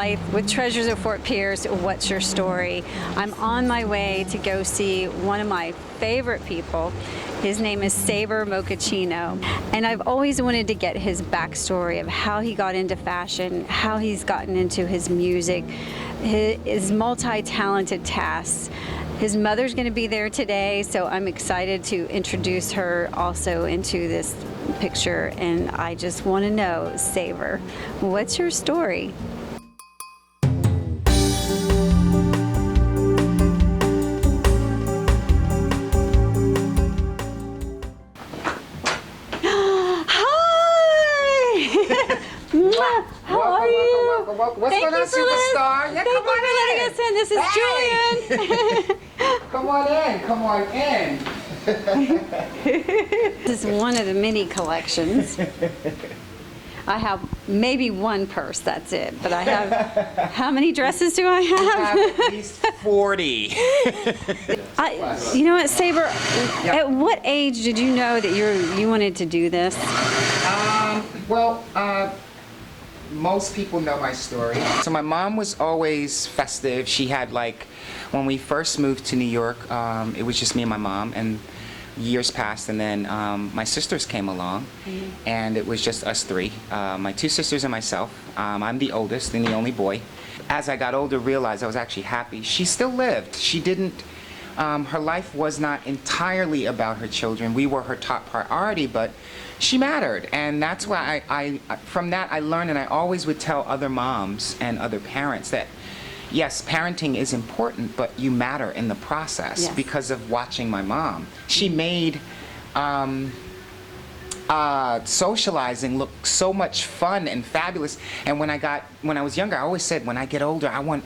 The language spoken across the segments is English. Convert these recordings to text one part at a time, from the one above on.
Plythe with Treasures of Fort Pierce. What's your story? I'm on my way to go see one of my favorite people. His name is Sabre Mochachino, and I've always wanted to get his backstory of how he got into fashion, how he's gotten into his music, his multi-talented tasks. His mother's going to be there today, so I'm excited to introduce her also into this picture, and I just want to know, Sabre, what's your story? How are you? Welcome. What's going on, superstar? Yeah, Thank you for letting us in. This is Julian. Come on in. This is one of the mini collections. I have maybe one purse, that's it. But I have, how many dresses do I have? I have at least 40. You know what, Sabre, at what age did you know that you wanted to do this? Most people know my story. So my mom was always festive. She had, like, when we first moved to New York, it was just me and my mom, and years passed, and then my sisters came along, and it was just us three, my two sisters and myself. I'm the oldest and the only boy. As I got older, realized I was actually happy. She still lived. She didn't, her life was not entirely about her children. We were her top priority, but she mattered, and that's why I from that I learned, and I always would tell other moms and other parents that yes, parenting is important, but you matter in the process. Yes. Because of watching my mom. She made socializing look so much fun and fabulous. And when I was younger, I always said, when I get older, I want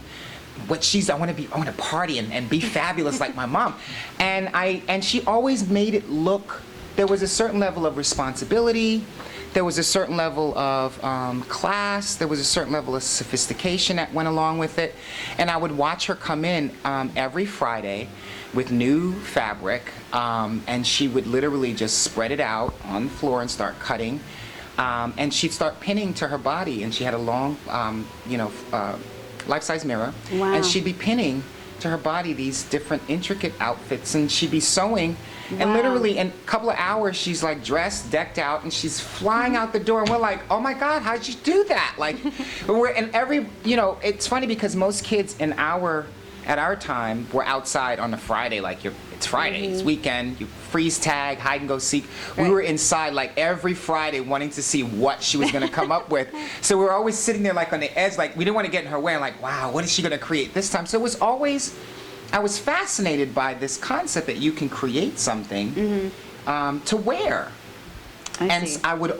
to party and be fabulous like my mom. And she always made it look. There was a certain level of responsibility. There was a certain level of class. There was a certain level of sophistication that went along with it. And I would watch her come in every Friday with new fabric, and she would literally just spread it out on the floor and start cutting. And she'd start pinning to her body, and she had a long, life-size mirror. Wow. And she'd be pinning to her body these different intricate outfits, and she'd be sewing. Wow. And literally in a couple of hours, she's like dressed, decked out, and she's flying out the door, and we're like, oh my God, how'd you do that? Like, it's funny because most kids at our time were outside on a Friday, like it's Friday, it's weekend, you freeze tag, hide and go seek. Right. We were inside like every Friday wanting to see what she was gonna come up with. So we were always sitting there like on the edge, like we didn't want to get in her way, and like, wow, what is she gonna create this time? So it was always, I was fascinated by this concept that you can create something to wear. I've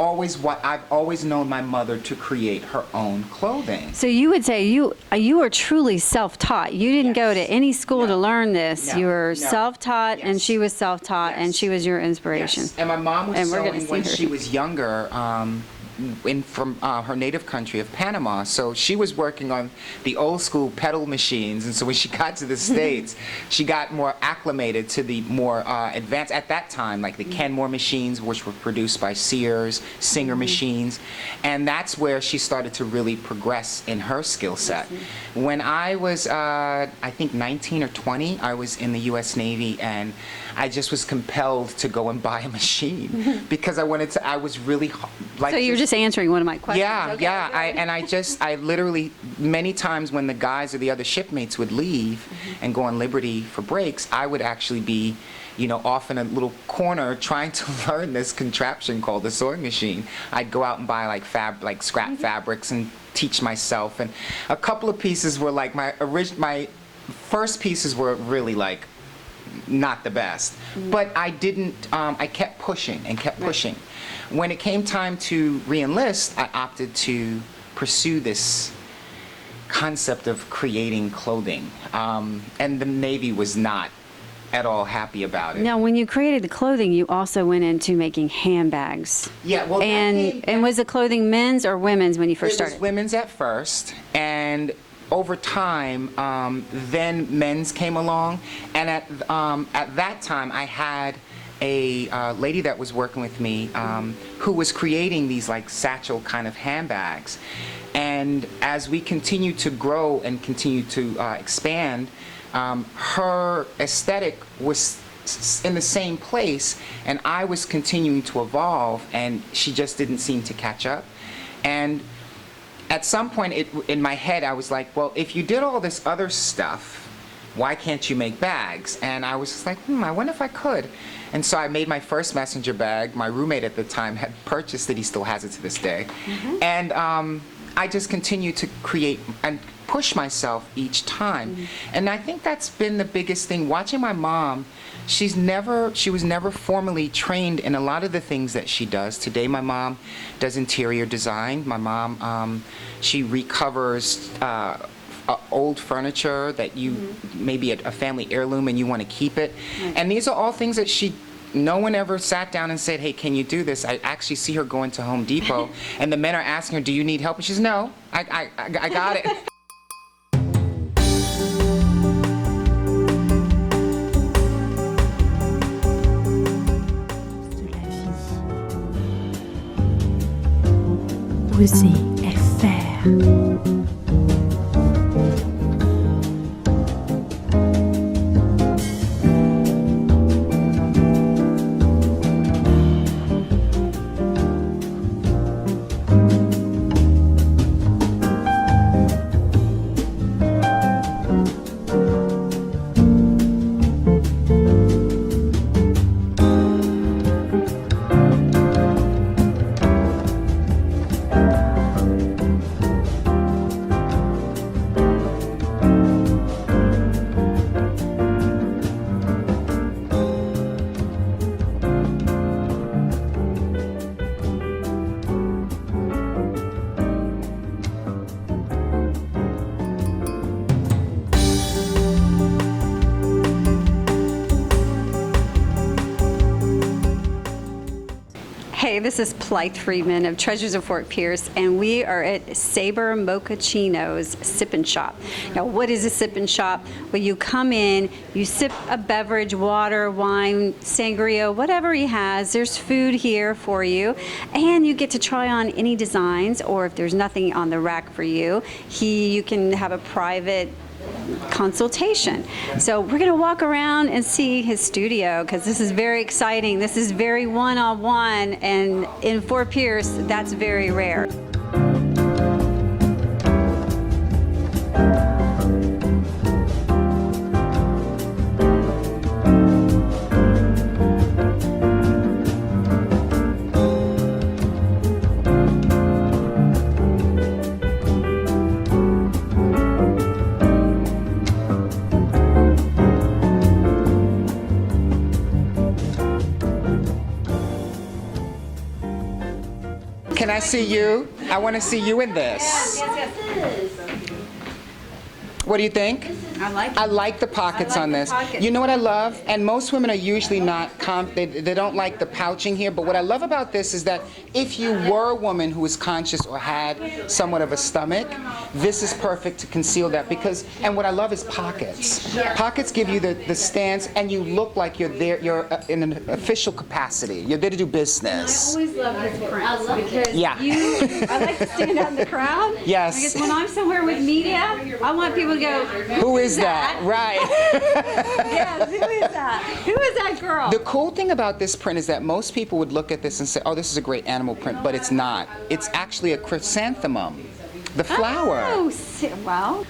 always known my mother to create her own clothing. So you would say you were truly self-taught. You didn't go to any school to learn this. No. You were No. self-taught, and Yes. she was self-taught, and she was your inspiration. Yes. And my mom was we're gonna sewing see when her. she was younger. From her native country of Panama, so she was working on the old school pedal machines, and so when she got to the States, she got more acclimated to the more advanced, at that time, like the Kenmore machines, which were produced by Sears, Singer machines, and that's where she started to really progress in her skill set. When I was, I think 19 or 20, I was in the U.S. Navy, and I just was compelled to go and buy a machine because I was really like. So you're just answering one of my questions. Yeah, Okay, yeah. I literally, many times when the guys or the other shipmates would leave and go on Liberty for breaks, I would actually be, off in a little corner trying to learn this contraption called the sewing machine. I'd go out and buy like scrap fabrics and teach myself. And a couple of pieces were like my first pieces were really like not the best, but I kept pushing and kept pushing. When it came time to re-enlist, I opted to pursue this concept of creating clothing, and the Navy was not at all happy about it. Now, when you created the clothing, you also went into making handbags. Yeah, well, and was the clothing men's or women's when you first started? It was women's at first, and over time, then men's came along, and at that time, I had a lady that was working with me who was creating these like satchel kind of handbags, and And as we continue to grow and continue to expand, her aesthetic was in the same place, and I was continuing to evolve, and she just didn't seem to catch up. And at some point in my head, I was like, well, if you did all this other stuff, why can't you make bags? And I was just like, I wonder if I could. And so I made my first messenger bag. My roommate at the time had purchased it. He still has it to this day. And I just continued to create and push myself each time. And I think that's been the biggest thing. Watching my mom, she was never formally trained in a lot of the things that she does. Today my mom does interior design. My mom, she recovers old furniture that maybe a family heirloom and you want to keep it. And these are all things that no one ever sat down and said, hey, can you do this? I actually see her going to Home Depot and the men are asking her, do you need help? And she says, no, I got it. Oser est faire. Hey, this is Plythe Freedman of Treasures of Fort Pierce, and we are at Sabre Mochachino's Sip and Shop. Now, what is a sip and shop? Well, you come in, you sip a beverage, water, wine, sangria, whatever he has. There's food here for you, and you get to try on any designs, or if there's nothing on the rack for you, you can have a private consultation. So we're going to walk around and see his studio because this is very exciting. This is very one-on-one, and in Fort Pierce, that's very rare. Can I see you? I want to see you in this. Yes. What do you think? I like the pockets on this. Pockets. You know what I love? And most women are usually not, they don't like the pouching here, but what I love about this is that if you were a woman who was conscious or had somewhat of a stomach, this is perfect to conceal that and what I love is pockets. Pockets give you the stance and you look like you're there, you're in an official capacity. You're there to do business. I always love his prints because Yeah. I like to stand out in the crowd. Yes. Because when I'm somewhere with media, I want people to go, Who is that? Right. Yes, who is that? Who is that girl? The cool thing about this print is that most people would look at this and say, oh, this is a great animal print, but it's not. It's actually a chrysanthemum, the flower. Oh, well,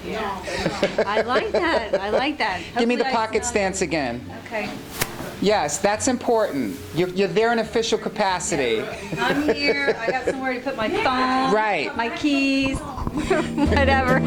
I like that. I like that. Give me the Hopefully pocket stance again. Okay. Yes, that's important. You're there in official capacity. I'm here. I got somewhere to put my phone, Right. my keys, whatever.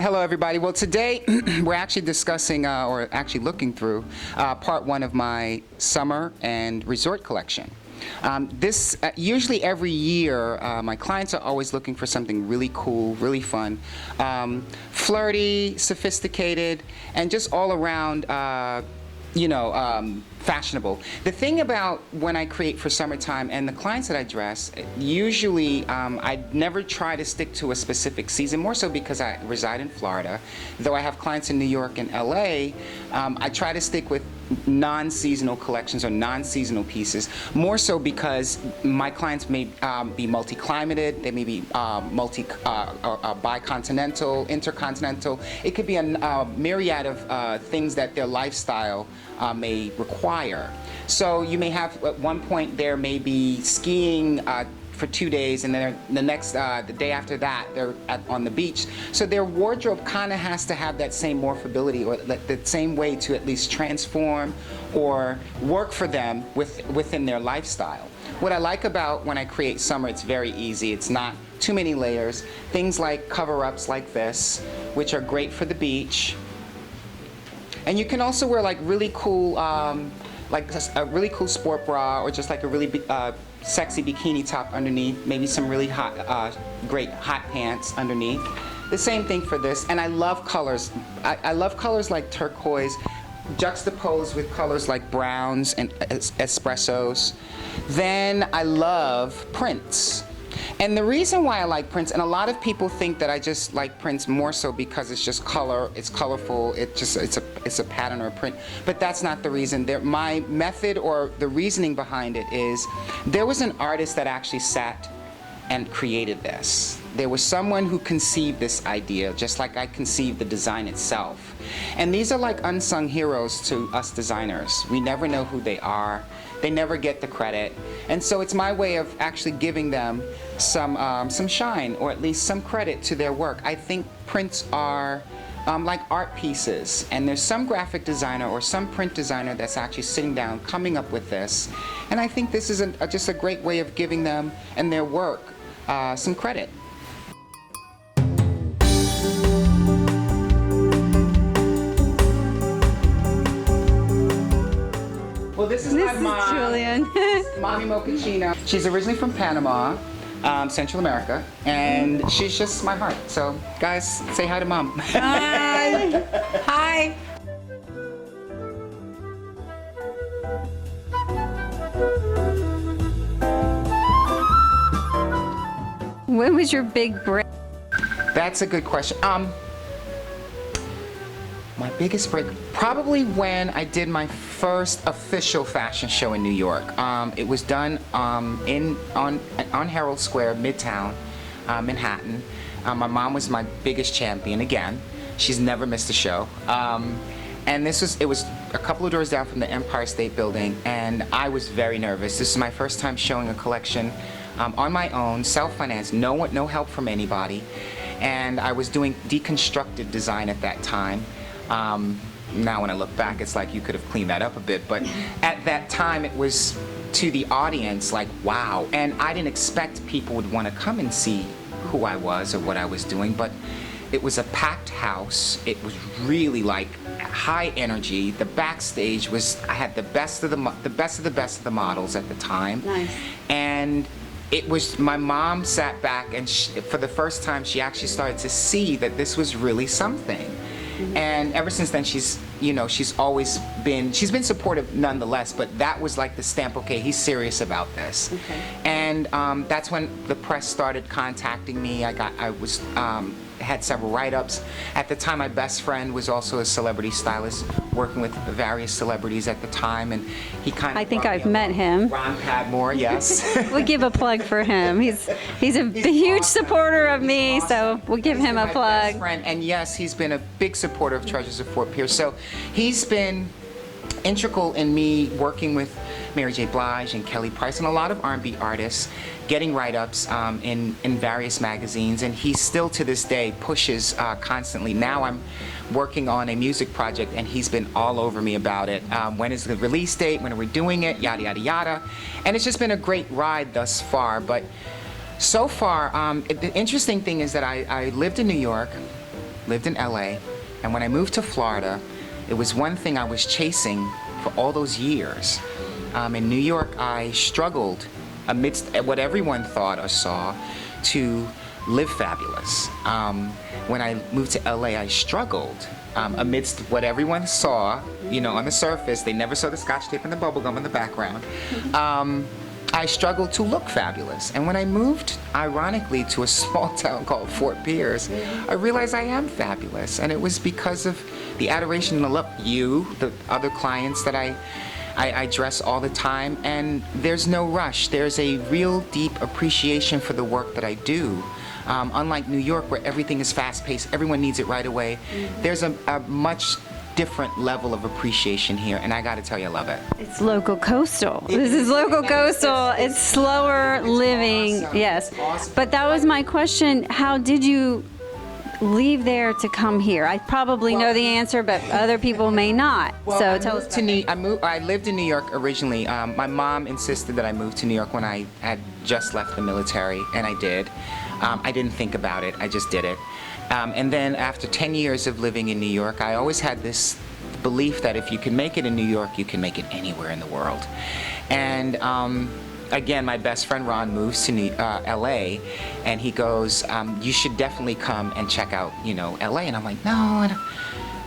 Hello, everybody. Well, today we're actually discussing, or actually looking through, part one of my summer and resort collection. Usually every year, my clients are always looking for something really cool, really fun, flirty, sophisticated, and just all around fashionable. The thing about when I create for summertime and the clients that I dress, usually I never try to stick to a specific season, more so because I reside in Florida. Though I have clients in New York and LA, I try to stick with non-seasonal collections or non-seasonal pieces, more so because my clients may be multi-climated, they may be bicontinental, intercontinental. It could be a myriad of things that their lifestyle may require. So you may have at one point there may be skiing for 2 days, and then the day after that they're on the beach. So their wardrobe kind of has to have that same morphability, or the same way to at least transform or work for them within their lifestyle. What I like about when I create summer, it's very easy. It's not too many layers. Things like cover-ups like this, which are great for the beach. And you can also wear like really cool, like a really cool sport bra, or just like a really sexy bikini top underneath, maybe some really hot, great hot pants underneath. The same thing for this, and I love colors. I love colors like turquoise, juxtaposed with colors like browns and espressos. Then I love prints. And the reason why I like prints, and a lot of people think that I just like prints more so because it's just color, it's colorful, it's a pattern or a print, but that's not the reason. My method or the reasoning behind it is there was an artist that actually sat and created this. There was someone who conceived this idea, just like I conceived the design itself. And these are like unsung heroes to us designers. We never know who they are. They never get the credit. And so it's my way of actually giving them some shine, or at least some credit to their work. I think prints are like art pieces, and there's some graphic designer or some print designer that's actually sitting down coming up with this. And I think this is just a great way of giving them and their work some credit. Well, this is my mom, Julian. Mommy Mochachino. She's originally from Panama, Central America, and she's just my heart. So, guys, say hi to Mom. Hi. Hi. When was your big break? That's a good question. My biggest break, probably when I did my first official fashion show in New York. It was done on Herald Square, Midtown, Manhattan. My mom was my biggest champion again. She's never missed a show. And it was a couple of doors down from the Empire State Building, and I was very nervous. This is my first time showing a collection on my own, self-financed, no help from anybody. And I was doing deconstructed design at that time. Now when I look back, it's like you could have cleaned that up a bit, but at that time it was to the audience like, wow. And I didn't expect people would want to come and see who I was or what I was doing, but it was a packed house. It was really like high energy. The backstage I had the best of the models at the time. Nice. And it was, my mom sat back, and for the first time she actually started to see that this was really something. Mm-hmm. And ever since then, she's been supportive nonetheless, but that was like the stamp, okay, he's serious about this. Okay. And that's when the press started contacting me. I had several write-ups. At the time, my best friend was also a celebrity stylist, working with various celebrities at the time, and he kind of, I think I've met him. Ron Padmore, yes. We'll give a plug for him. He's a huge supporter of me, so we'll give him a My plug. best friend, and yes, he's been a big supporter of Treasures of Fort Pierce. So he's been integral in me working with Mary J. Blige and Kelly Price and a lot of R&B artists, getting write-ups in various magazines, and he still to this day pushes constantly. Now I'm working on a music project, and he's been all over me about it. When is the release date? When are we doing it? Yada, yada, yada. And it's just been a great ride thus far. But so far, the interesting thing is that I lived in New York, lived in LA, and when I moved to Florida, it was one thing I was chasing for all those years. In New York, I struggled amidst what everyone thought or saw to live fabulous. When I moved to LA, I struggled amidst what everyone saw, on the surface. They never saw the scotch tape and the bubble gum in the background. I struggled to look fabulous. And when I moved, ironically, to a small town called Fort Pierce, I realized I am fabulous. And it was because of the adoration and the love, the other clients that I dress all the time. And there's no rush. There's a real deep appreciation for the work that I do. Unlike New York, where everything is fast-paced, everyone needs it right away, there's a much different level of appreciation here, and I got to tell you, I love it. It's local coastal. This is local coastal. It's slower living. Awesome. Yes. It's awesome. But that was my question. How did you leave there to come here? I probably know the answer, but other people may not. Well, So tell us. I lived in New York originally. My mom insisted that I move to New York when I had just left the military, and I did. I didn't think about it. I just did it. And then after 10 years of living in New York, I always had this belief that if you can make it in New York, you can make it anywhere in the world. And again, my best friend Ron moves to LA, and he goes, you should definitely come and check out, LA. And I'm like, no,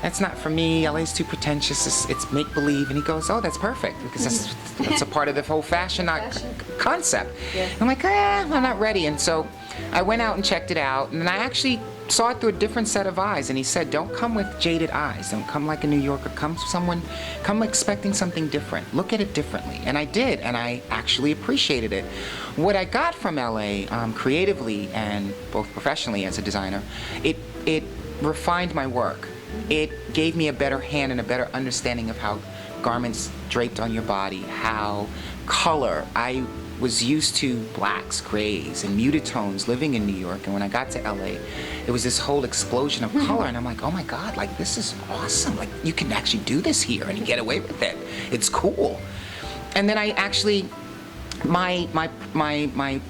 that's not for me. LA's too pretentious. It's make-believe. And he goes, oh, that's perfect, because that's a part of the whole fashion concept. Yeah. I'm like, I'm not ready. And so I went out and checked it out, and I actually saw it through a different set of eyes. And he said, don't come with jaded eyes. Don't come like a New Yorker. Come expecting something different. Look at it differently. And I did, and I actually appreciated it. What I got from LA, creatively and both professionally as a designer, it refined my work. It gave me a better hand and a better understanding of how garments draped on your body, how color. I was used to blacks, grays, and muted tones living in New York, and when I got to LA, it was this whole explosion of color, and I'm like, oh my God, like this is awesome. Like you can actually do this here and you get away with it. It's cool. And then I actually, my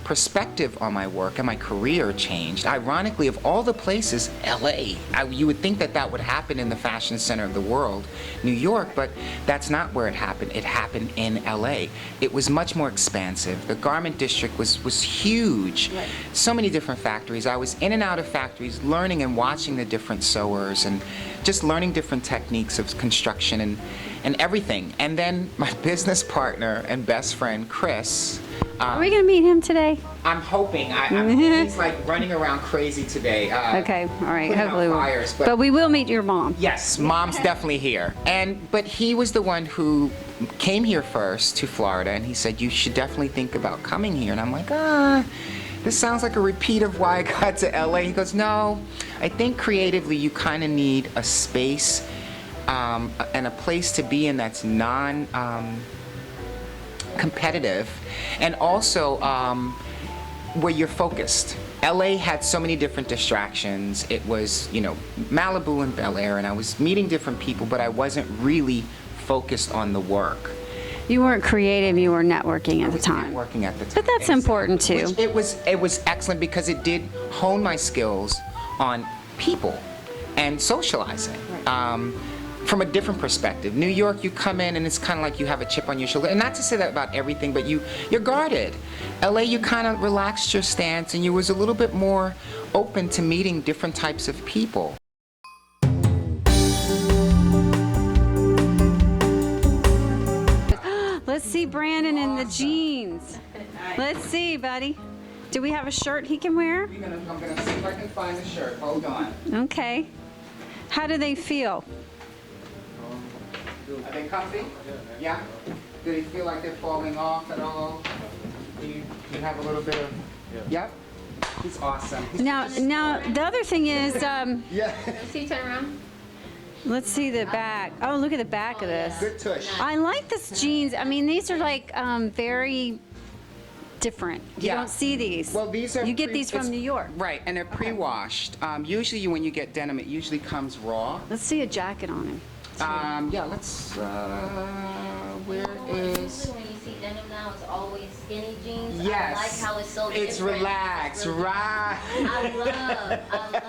perspective on my work and my career changed. Ironically, of all the places, LA, you would think that would happen in the fashion center of the world, New York, but that's not where it happened. It happened in LA. It was much more expansive. The garment district was huge. Right. So many different factories. I was in and out of factories, learning and watching the different sewers and just learning different techniques of construction and everything. And then my business partner and best friend, Chris. Are we going to meet him today? I'm hoping. He's like running around crazy today. Okay, all right. Hopefully fires, but we will meet your mom. Yes, mom's definitely here. But he was the one who came here first to Florida, and he said, you should definitely think about coming here. And I'm like, this sounds like a repeat of why I got to LA. He goes, no, I think creatively you kind of need a space and a place to be in that's non-competitive, and also where you're focused. LA had so many different distractions. It was, Malibu and Bel Air, and I was meeting different people, but I wasn't really focused on the work. You weren't creative, you were networking at the time. Networking at the time. But that's important too. It was excellent because it did hone my skills on people and socializing. From a different perspective. New York, you come in and it's kind of like you have a chip on your shoulder. And not to say that about everything, but you're guarded. LA, you kind of relaxed your stance and you was a little bit more open to meeting different types of people. Let's see Brandon in the jeans. Let's see, buddy. Do we have a shirt he can wear? I'm gonna see if I can find a shirt. Hold on. Okay. How do they feel? Are they comfy? Yeah? Do they feel like they're falling off at all? Do you have a little bit of... Yep. He's awesome. Now, the other thing is... Yeah. See, turn around. Let's see the back. Oh, look at the back of this. Good tush. I like this jeans. I mean, these are like very different. You don't see these. Well, these are... You get these from New York. Right, and they're pre-washed. Usually when you get denim, it usually comes raw. Let's see a jacket on him. Yeah, let's, where is... When you see denim now, it's always skinny jeans. Yes. I like how it's so It's different. relaxed, It's really- right. I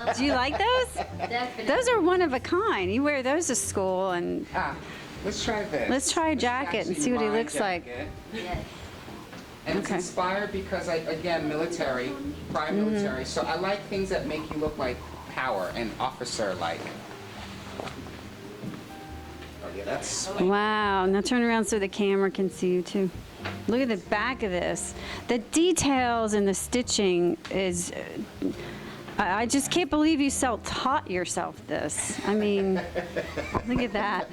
love. Do you like those? Definitely. Those are one of a kind. You wear those to school, and Let's try this. let's try a This is jacket and actually see what he my looks like. jacket. Yes. And it's Okay. inspired because again, military, prior military. So I like things that make you look like power and officer-like. yeah, that's Wow. Now turn around so the camera can see you too. Look at the back of this. The details and the stitching is. I just can't believe you self-taught yourself this. I mean, look at that.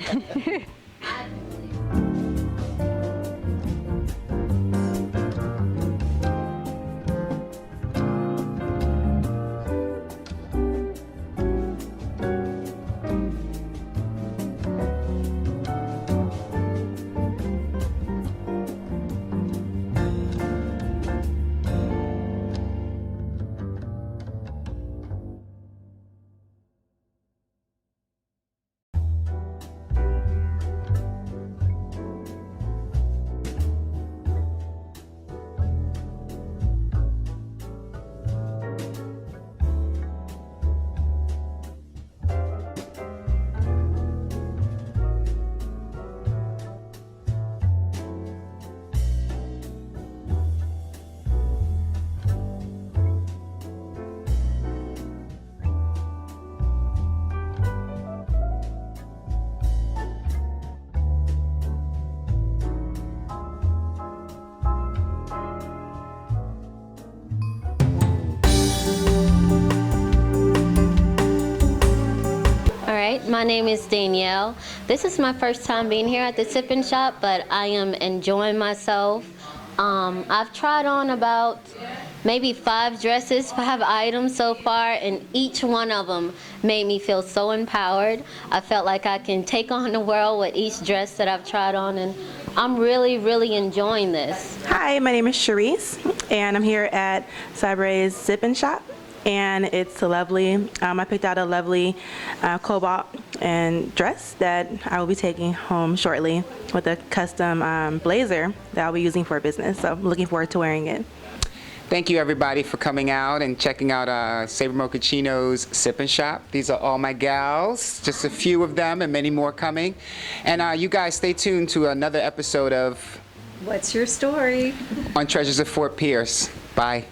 My name is Danielle. This is my first time being here at the Sip and Shop, but I am enjoying myself. I've tried on about maybe 5 dresses, 5 items so far, and each one of them made me feel so empowered. I felt like I can take on the world with each dress that I've tried on, and I'm really, really enjoying this. Hi, my name is Charisse, and I'm here at Sabre's Sip and Shop. And it's lovely. I picked out a lovely cobalt and dress that I will be taking home shortly with a custom blazer that I'll be using for business. So I'm looking forward to wearing it. Thank you, everybody, for coming out and checking out Sabre Mochachino's Sip and Shop. These are all my gals, just a few of them and many more coming. And you guys stay tuned to another episode of What's your story? on Treasures of Fort Pierce. Bye.